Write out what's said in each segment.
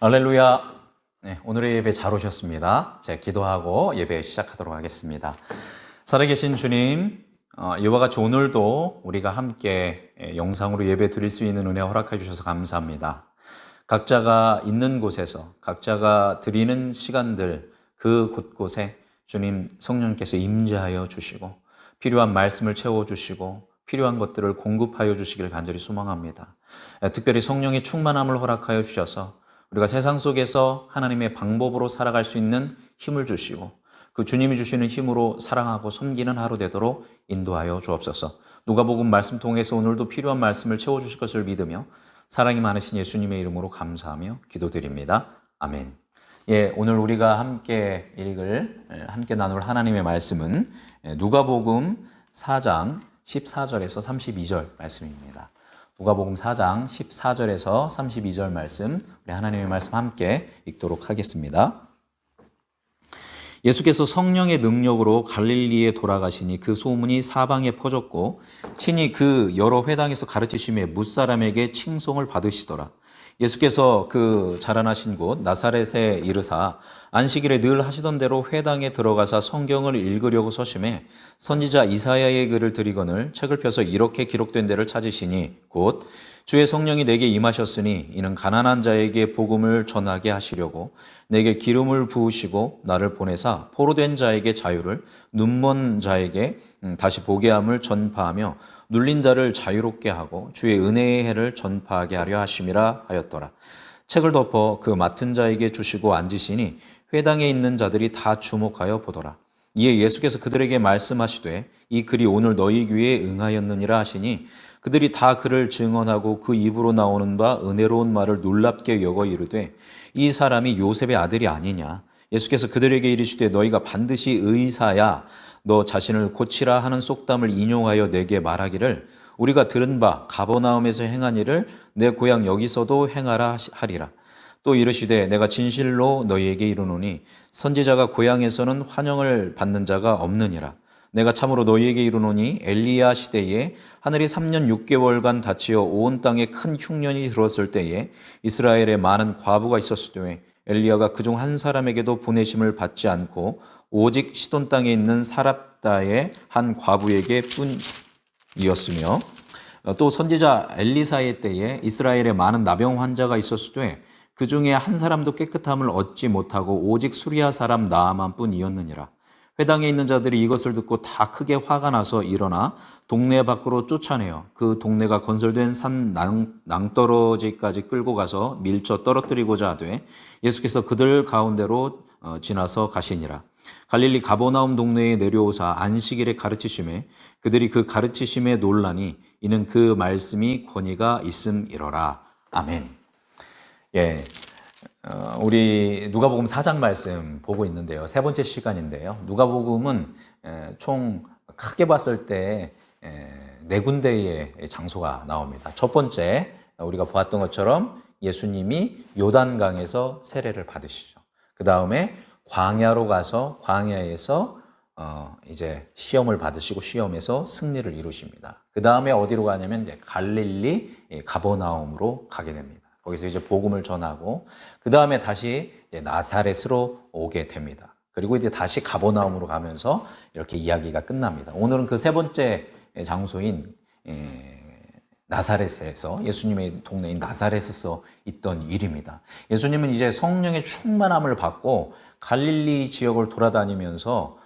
할렐루야. 네, 오늘의 예배 잘 오셨습니다. 제가 기도하고 예배 시작하도록 하겠습니다. 살아계신 주님, 이와 같이 오늘도 우리가 함께 영상으로 예배 드릴 수 있는 은혜 허락해 주셔서 감사합니다. 각자가 있는 곳에서 각자가 드리는 시간들 그 곳곳에 주님 성령께서 임재하여 주시고 필요한 말씀을 채워주시고 필요한 것들을 공급하여 주시길 간절히 소망합니다. 특별히 성령의 충만함을 허락하여 주셔서 우리가 세상 속에서 하나님의 방법으로 살아갈 수 있는 힘을 주시고 그 주님이 주시는 힘으로 사랑하고 섬기는 하루 되도록 인도하여 주옵소서. 누가복음 말씀 통해서 오늘도 필요한 말씀을 채워주실 것을 믿으며 사랑이 많으신 예수님의 이름으로 감사하며 기도드립니다. 아멘. 오늘 우리가 함께 함께 나눌 하나님의 말씀은 누가복음 4장 14절에서 32절 말씀입니다. 누가복음 4장 14절에서 32절 말씀, 우리 하나님의 말씀 함께 읽도록 하겠습니다. 예수께서 성령의 능력으로 갈릴리에 돌아가시니 그 소문이 사방에 퍼졌고 친히 그 여러 회당에서 가르치심에 뭇사람에게 칭송을 받으시더라. 예수께서 그 자라나신 곳 나사렛에 이르사 안식일에 늘 하시던 대로 회당에 들어가사 성경을 읽으려고 서심해 선지자 이사야의 글을 들이거늘 책을 펴서 이렇게 기록된 데를 찾으시니 곧 주의 성령이 내게 임하셨으니 이는 가난한 자에게 복음을 전하게 하시려고 내게 기름을 부으시고 나를 보내사 포로된 자에게 자유를 눈먼 자에게 다시 보게 함을 전파하며 눌린 자를 자유롭게 하고 주의 은혜의 해를 전파하게 하려 하심이라 하였더라. 책을 덮어 그 맡은 자에게 주시고 앉으시니 회당에 있는 자들이 다 주목하여 보더라. 이에 예수께서 그들에게 말씀하시되 이 글이 오늘 너희 귀에 응하였느니라 하시니 그들이 다 그를 증언하고 그 입으로 나오는 바 은혜로운 말을 놀랍게 여겨 이르되 이 사람이 요셉의 아들이 아니냐. 예수께서 그들에게 이르시되 너희가 반드시 의사야 너 자신을 고치라 하는 속담을 인용하여 내게 말하기를 우리가 들은 바 가버나움에서 행한 일을 내 고향 여기서도 행하라 하리라. 또 이르시되 내가 진실로 너희에게 이르노니 선지자가 고향에서는 환영을 받는 자가 없느니라. 내가 참으로 너희에게 이르노니 엘리야 시대에 하늘이 3년 6개월간 닫히어 온 땅에 큰 흉년이 들었을 때에 이스라엘에 많은 과부가 있었을 때에 엘리야가 그중 한 사람에게도 보내심을 받지 않고 오직 시돈 땅에 있는 사랍다의 한 과부에게 뿐이었으며 또 선지자 엘리사의 때에 이스라엘에 많은 나병 환자가 있었을 때 그 중에 한 사람도 깨끗함을 얻지 못하고 오직 수리아 사람 나아만 뿐이었느니라. 회당에 있는 자들이 이것을 듣고 다 크게 화가 나서 일어나 동네 밖으로 쫓아내어 그 동네가 건설된 산 낭떠러지까지 끌고 가서 밀쳐 떨어뜨리고자 하되 예수께서 그들 가운데로 지나서 가시니라. 갈릴리 가버나움 동네에 내려오사 안식일에 가르치심에 그들이 그 가르치심에 놀라니 이는 그 말씀이 권위가 있음이로라. 아멘. 우리 누가복음 4장 말씀 보고 있는데요. 세 번째 시간인데요. 누가복음은 총 크게 봤을 때 네 군데의 장소가 나옵니다. 첫 번째 우리가 보았던 것처럼 예수님이 요단강에서 세례를 받으시죠. 그 다음에 광야로 가서 광야에서 이제 시험을 받으시고 시험에서 승리를 이루십니다. 그 다음에 어디로 가냐면 이제 갈릴리 가버나움으로 가게 됩니다. 거기서 이제 복음을 전하고 그 다음에 다시 이제 나사렛으로 오게 됩니다. 그리고 이제 다시 가버나움으로 가면서 이렇게 이야기가 끝납니다. 오늘은 그 세 번째 장소인 나사렛에서 예수님의 동네인 나사렛에서 있던 일입니다. 예수님은 이제 성령의 충만함을 받고 갈릴리 지역을 돌아다니면서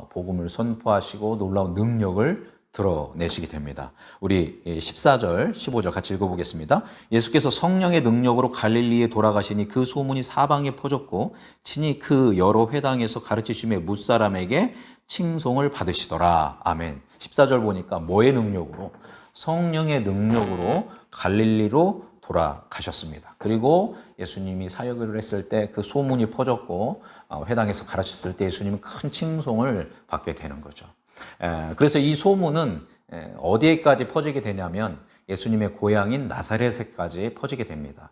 복음을 선포하시고 놀라운 능력을 드러내시게 됩니다. 우리 14절, 15절 같이 읽어보겠습니다. 예수께서 성령의 능력으로 갈릴리에 돌아가시니 그 소문이 사방에 퍼졌고 친히 그 여러 회당에서 가르치심에 뭇사람에게 칭송을 받으시더라. 아멘. 14절 보니까 뭐의 능력으로? 성령의 능력으로 갈릴리로 돌아가셨습니다. 그리고 예수님이 사역을 했을 때 그 소문이 퍼졌고 회당에서 가르쳤을 때 예수님은 큰 칭송을 받게 되는 거죠. 그래서 이 소문은 어디에까지 퍼지게 되냐면 예수님의 고향인 나사렛에까지 퍼지게 됩니다.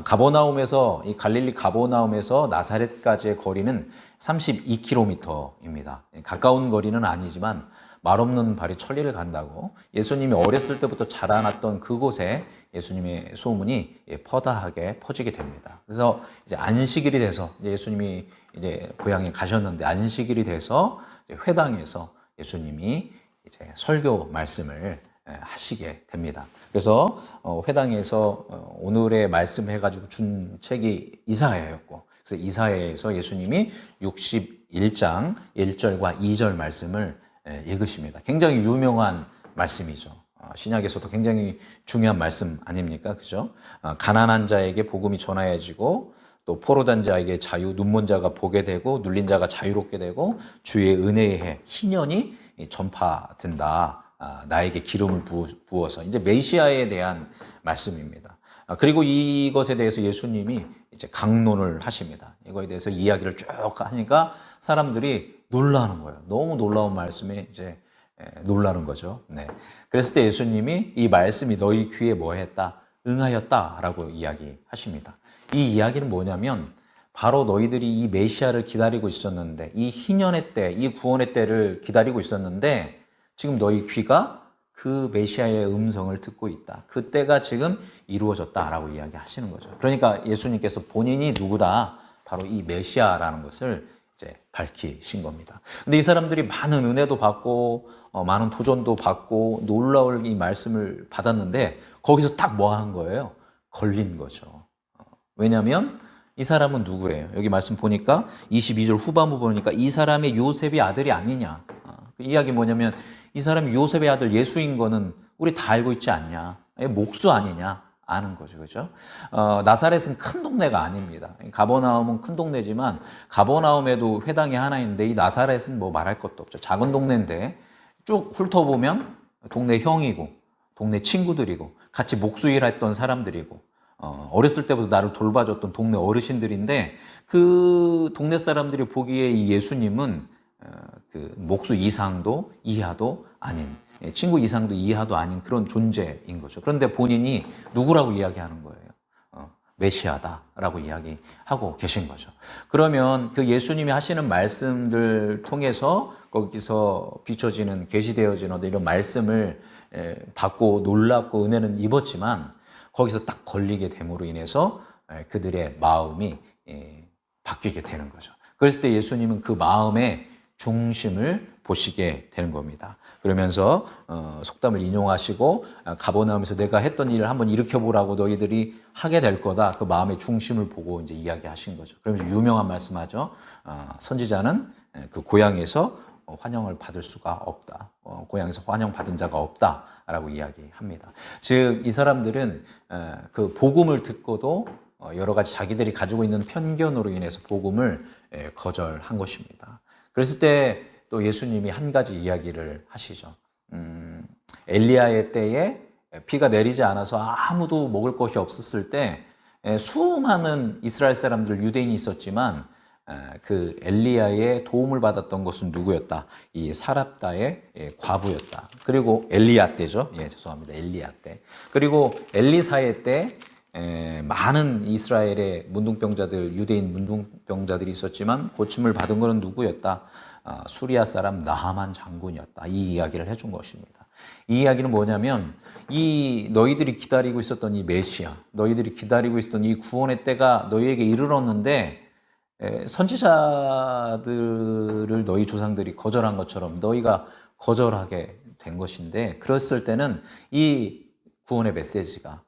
가버나움에서 이 갈릴리 가버나움에서 나사렛까지의 거리는 32km입니다. 가까운 거리는 아니지만 말 없는 발이 천리를 간다고 예수님이 어렸을 때부터 자라났던 그곳에 예수님의 소문이 퍼다하게 퍼지게 됩니다. 그래서 이제 안식일이 돼서 이제 예수님이 이제 고향에 가셨는데 안식일이 돼서 이제 회당에서 예수님이 이제 설교 말씀을 하시게 됩니다. 그래서 회당에서 오늘의 말씀 해가지고 준 책이 이사야였고, 그래서 이사야에서 예수님이 61장 1절과 2절 말씀을 읽으십니다. 굉장히 유명한 말씀이죠. 신약에서도 굉장히 중요한 말씀 아닙니까? 그죠? 가난한 자에게 복음이 전하여지고 또 포로된 자에게 자유, 눈먼 자가 보게 되고 눌린 자가 자유롭게 되고 주의 은혜의 해 희년이 전파된다. 나에게 기름을 부어서 이제 메시아에 대한 말씀입니다. 그리고 이것에 대해서 예수님이 이제 강론을 하십니다. 이거에 대해서 이야기를 쭉 하니까 사람들이 놀라는 거예요. 너무 놀라운 말씀에 이제 놀라는 거죠. 네. 그랬을 때 예수님이 이 말씀이 너희 귀에 뭐했다? 응하였다라고 이야기하십니다. 이 이야기는 뭐냐면 바로 너희들이 이 메시아를 기다리고 있었는데 이 희년의 때, 이 구원의 때를 기다리고 있었는데 지금 너희 귀가 그 메시아의 음성을 듣고 있다. 그 때가 지금 이루어졌다라고 이야기하시는 거죠. 그러니까 예수님께서 본인이 누구다? 바로 이 메시아라는 것을 이제 밝히신 겁니다. 근데 이 사람들이 많은 은혜도 받고 많은 도전도 받고 놀라울 이 말씀을 받았는데 거기서 딱 뭐 한 거예요? 걸린 거죠. 왜냐하면 이 사람은 누구예요? 여기 말씀 보니까 22절 후반부 보니까 이 사람의 요셉의 아들이 아니냐. 그 이야기 뭐냐면 이 사람이 요셉의 아들 예수인 거는 우리 다 알고 있지 않냐. 목수 아니냐. 아는 거죠. 그죠? 나사렛은 큰 동네가 아닙니다. 가버나움은 큰 동네지만 가버나움에도 회당이 하나 있는데 이 나사렛은 뭐 말할 것도 없죠. 작은 동네인데 쭉 훑어보면 동네 형이고 동네 친구들이고 같이 목수 일했던 사람들이고 어렸을 때부터 나를 돌봐줬던 동네 어르신들인데 그 동네 사람들이 보기에 이 예수님은 그 목수 이상도 이하도 아닌 친구 이상도 이하도 아닌 그런 존재인 거죠. 그런데 본인이 누구라고 이야기하는 거예요? 메시아다라고 이야기하고 계신 거죠. 그러면 그 예수님이 하시는 말씀들 통해서 거기서 비춰지는 계시되어지는 이런 말씀을 받고 놀랍고 은혜는 입었지만 거기서 딱 걸리게 됨으로 인해서 그들의 마음이 바뀌게 되는 거죠. 그랬을 때 예수님은 그 마음의 중심을 보시게 되는 겁니다. 그러면서 속담을 인용하시고 가버나움에서 내가 했던 일을 한번 일으켜보라고 너희들이 하게 될 거다. 그 마음의 중심을 보고 이제 이야기하신 거죠. 그러면서 유명한 말씀하죠. 선지자는 그 고향에서 환영을 받을 수가 없다. 고향에서 환영받은 자가 없다라고 이야기합니다. 즉 이 사람들은 그 복음을 듣고도 여러 가지 자기들이 가지고 있는 편견으로 인해서 복음을 거절한 것입니다. 그랬을 때 또 예수님이 한 가지 이야기를 하시죠. 엘리야의 때에 비가 내리지 않아서 아무도 먹을 것이 없었을 때 수많은 이스라엘 사람들 유대인이 있었지만 그 엘리야의 도움을 받았던 것은 누구였다? 이 사랍다의 과부였다. 그리고 엘리야 때죠. 죄송합니다. 엘리야 때. 그리고 엘리사의 때 많은 이스라엘의 문둥병자들, 유대인 문둥병자들이 있었지만 고침을 받은 것은 누구였다? 수리아 사람 나하만 장군이었다. 이 이야기를 해준 것입니다. 이 이야기는 뭐냐면 이 너희들이 기다리고 있었던 이 메시아, 너희들이 기다리고 있었던 이 구원의 때가 너희에게 이르렀는데 선지자들을 너희 조상들이 거절한 것처럼 너희가 거절하게 된 것인데 그랬을 때는 이 구원의 메시지가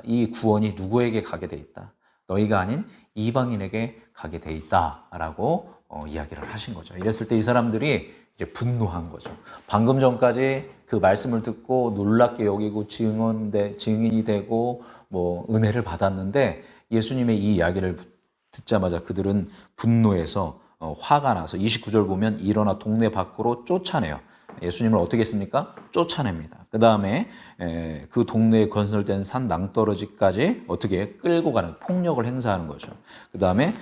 이 구원이 누구에게 가게 돼 있다? 너희가 아닌 이방인에게 가게 돼 있다라고 이야기를 하신 거죠. 이랬을 때 이 사람들이 이제 분노한 거죠. 방금 전까지 그 말씀을 듣고 놀랍게 여기고 증인이 되고 뭐 은혜를 받았는데 예수님의 이 이야기를 듣자마자 그들은 분노해서 화가 나서 29절 보면 일어나 동네 밖으로 쫓아내요. 예수님을 어떻게 했습니까? 쫓아냅니다. 그 다음에 그 동네에 건설된 산 낭떠러지까지 어떻게 끌고 가는 폭력을 행사하는 거죠. 그 다음에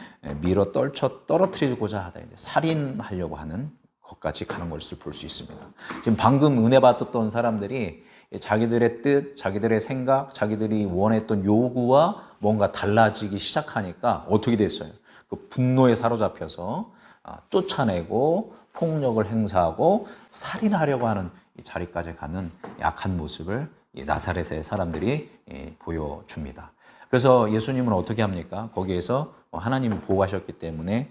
밀어 떨어뜨리고자 하다. 살인하려고 하는 것까지 가는 것을 볼 수 있습니다. 지금 방금 은혜 받았던 사람들이 자기들의 뜻, 자기들의 생각, 자기들이 원했던 요구와 뭔가 달라지기 시작하니까 어떻게 됐어요? 그 분노에 사로잡혀서 쫓아내고 폭력을 행사하고 살인하려고 하는 이 자리까지 가는 악한 모습을 이 나사렛의 사람들이 보여줍니다. 그래서 예수님은 어떻게 합니까? 거기에서 하나님이 보호하셨기 때문에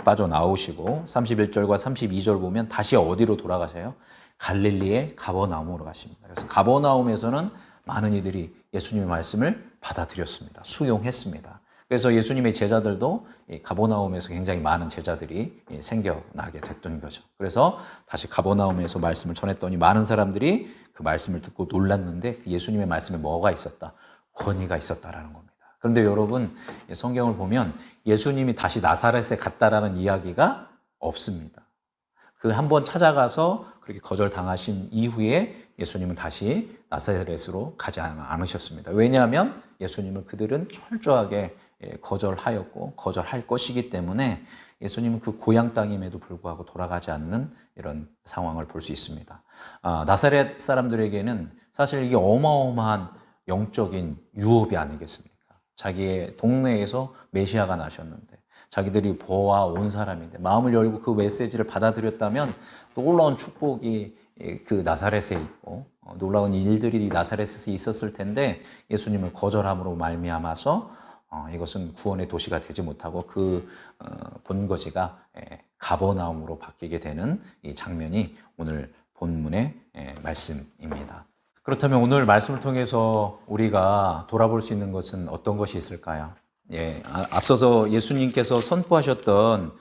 빠져나오시고 31절과 32절 보면 다시 어디로 돌아가세요? 갈릴리의 가버나움으로 가십니다. 그래서 가버나움에서는 많은 이들이 예수님의 말씀을 받아들였습니다. 수용했습니다. 그래서 예수님의 제자들도 가버나움에서 굉장히 많은 제자들이 생겨나게 됐던 거죠. 그래서 다시 가버나움에서 말씀을 전했더니 많은 사람들이 그 말씀을 듣고 놀랐는데 그 예수님의 말씀에 뭐가 있었다? 권위가 있었다라는 겁니다. 그런데 여러분, 성경을 보면 예수님이 다시 나사렛에 갔다라는 이야기가 없습니다. 그 한 번 찾아가서 그렇게 거절당하신 이후에 예수님은 다시 나사렛으로 가지 않으셨습니다. 왜냐하면 예수님을 그들은 철저하게 거절하였고 거절할 것이기 때문에 예수님은 그 고향 땅임에도 불구하고 돌아가지 않는 이런 상황을 볼 수 있습니다. 나사렛 사람들에게는 사실 이게 어마어마한 영적인 유업이 아니겠습니까? 자기의 동네에서 메시아가 나셨는데 자기들이 보아온 사람인데 마음을 열고 그 메시지를 받아들였다면 놀라운 축복이 그 나사렛에 있고 놀라운 일들이 나사렛에서 있었을 텐데 예수님을 거절함으로 말미암아서 이것은 구원의 도시가 되지 못하고 그 본거지가 가버나움으로 바뀌게 되는 이 장면이 오늘 본문의 말씀입니다. 그렇다면 오늘 말씀을 통해서 우리가 돌아볼 수 있는 것은 어떤 것이 있을까요? 앞서서 예수님께서 선포하셨던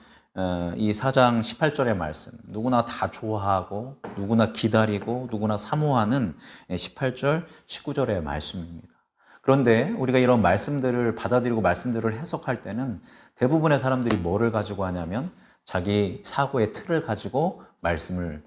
이 4장 18절의 말씀, 누구나 다 좋아하고 누구나 기다리고 누구나 사모하는 18절, 19절의 말씀입니다. 그런데 우리가 이런 말씀들을 받아들이고 말씀들을 해석할 때는 대부분의 사람들이 뭐를 가지고 하냐면 자기 사고의 틀을 가지고 말씀을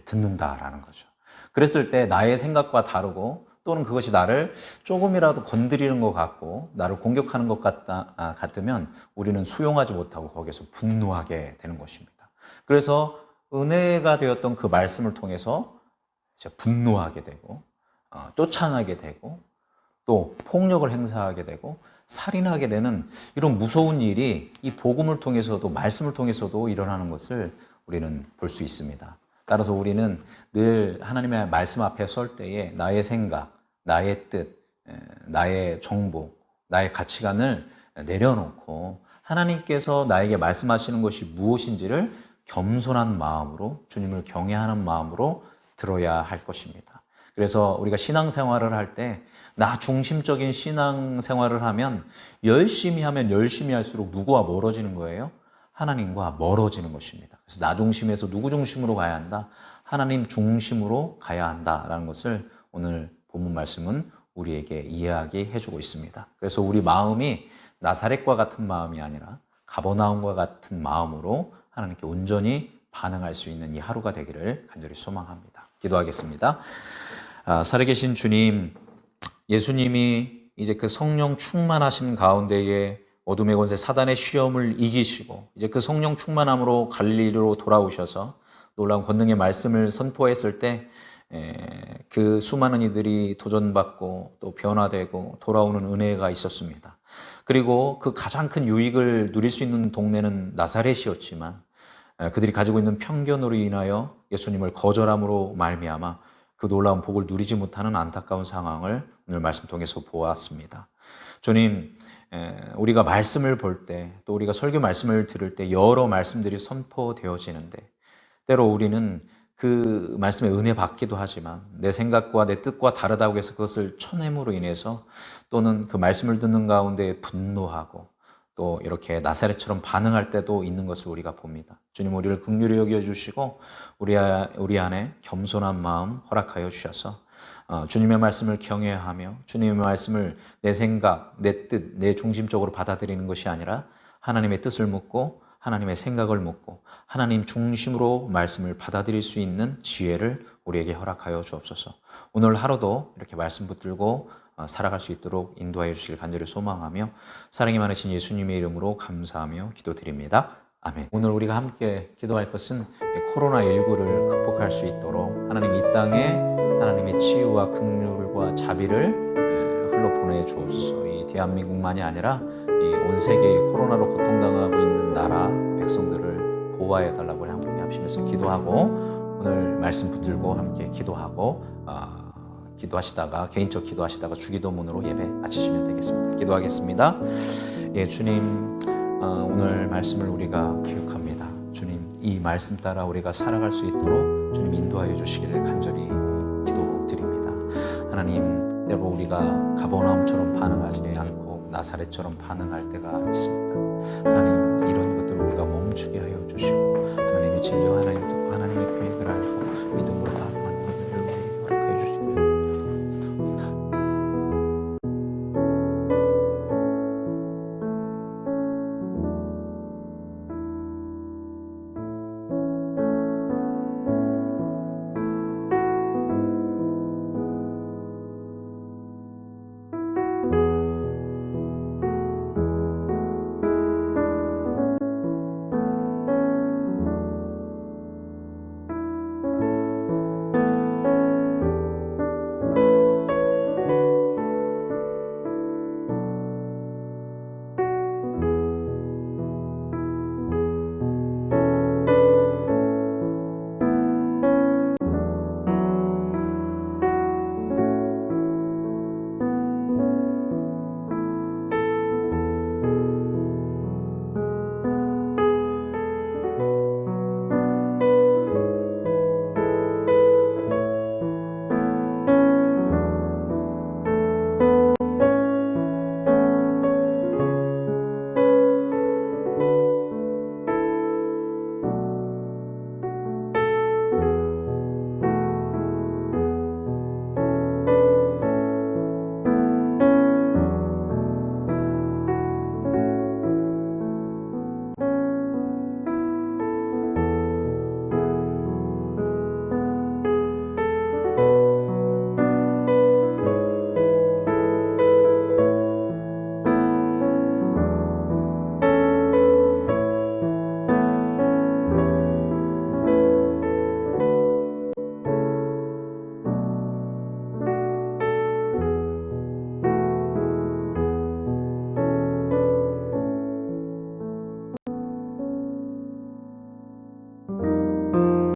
듣는다라는 거죠. 그랬을 때 나의 생각과 다르고 또는 그것이 나를 조금이라도 건드리는 것 같고 나를 공격하는 것 같으면 우리는 수용하지 못하고 거기에서 분노하게 되는 것입니다. 그래서 은혜가 되었던 그 말씀을 통해서 이제 분노하게 되고 쫓아나게 되고 또 폭력을 행사하게 되고 살인하게 되는 이런 무서운 일이 이 복음을 통해서도 말씀을 통해서도 일어나는 것을 우리는 볼 수 있습니다. 따라서 우리는 늘 하나님의 말씀 앞에 설 때에 나의 생각, 나의 뜻, 나의 정보, 나의 가치관을 내려놓고 하나님께서 나에게 말씀하시는 것이 무엇인지를 겸손한 마음으로 주님을 경외하는 마음으로 들어야 할 것입니다. 그래서 우리가 신앙생활을 할 때 나 중심적인 신앙생활을 하면 열심히 할수록 누구와 멀어지는 거예요? 하나님과 멀어지는 것입니다. 그래서 나 중심에서 누구 중심으로 가야 한다? 하나님 중심으로 가야 한다라는 것을 오늘 본문 말씀은 우리에게 이야기해 주고 있습니다. 그래서 우리 마음이 나사렛과 같은 마음이 아니라 가버나움과 같은 마음으로 하나님께 온전히 반응할 수 있는 이 하루가 되기를 간절히 소망합니다. 기도하겠습니다. 살아계신 주님, 예수님이 이제 그 성령 충만하심 가운데에 어둠의 권세 사단의 시험을 이기시고 이제 그 성령 충만함으로 갈릴리로 돌아오셔서 놀라운 권능의 말씀을 선포했을 때 그 수많은 이들이 도전받고 또 변화되고 돌아오는 은혜가 있었습니다. 그리고 그 가장 큰 유익을 누릴 수 있는 동네는 나사렛이었지만 그들이 가지고 있는 편견으로 인하여 예수님을 거절함으로 말미암아 그 놀라운 복을 누리지 못하는 안타까운 상황을 오늘 말씀 통해서 보았습니다. 주님, 우리가 말씀을 볼 때 또 우리가 설교 말씀을 들을 때 여러 말씀들이 선포되어지는데 때로 우리는 그 말씀에 은혜 받기도 하지만 내 생각과 내 뜻과 다르다고 해서 그것을 쳐냄으로 인해서 또는 그 말씀을 듣는 가운데 분노하고 또 이렇게 나사렛처럼 반응할 때도 있는 것을 우리가 봅니다. 주님, 우리를 긍휼히 여겨주시고 우리 안에 겸손한 마음 허락하여 주셔서 주님의 말씀을 경외하며 주님의 말씀을 내 생각, 내 뜻, 내 중심적으로 받아들이는 것이 아니라 하나님의 뜻을 묻고 하나님의 생각을 묻고 하나님 중심으로 말씀을 받아들일 수 있는 지혜를 우리에게 허락하여 주옵소서. 오늘 하루도 이렇게 말씀 붙들고 살아갈 수 있도록 인도하여 주시길 간절히 소망하며 사랑이 많으신 예수님의 이름으로 감사하며 기도드립니다. 아멘. 오늘 우리가 함께 기도할 것은 코로나19를 극복할 수 있도록 하나님 이 땅에 하나님의 치유와 긍휼과 자비를 흘러 보내 주옵소서. 이 대한민국만이 아니라 이 온 세계에 코로나로 고통당하고 있는 나라 백성들을 보호하여 달라고 함께 합니다. 합심해서 기도하고 오늘 말씀 붙들고 함께 기도하고 기도하시다가 개인적 기도하시다가 주기도문으로 예배 마치시면 되겠습니다. 기도하겠습니다. 예, 주님 오늘 말씀을 우리가 기억합니다. 주님 이 말씀 따라 우리가 살아갈 수 있도록 주님 인도하여 주시기를 간절히 기도드립니다. 하나님 때로 우리가 가버나움처럼 반응하지 않고 나사렛처럼 반응할 때가 있습니다. 하나님 이런 것들을 우리가 멈추게 하여 주시고 하나님의 진리와 하나님의 계획을 알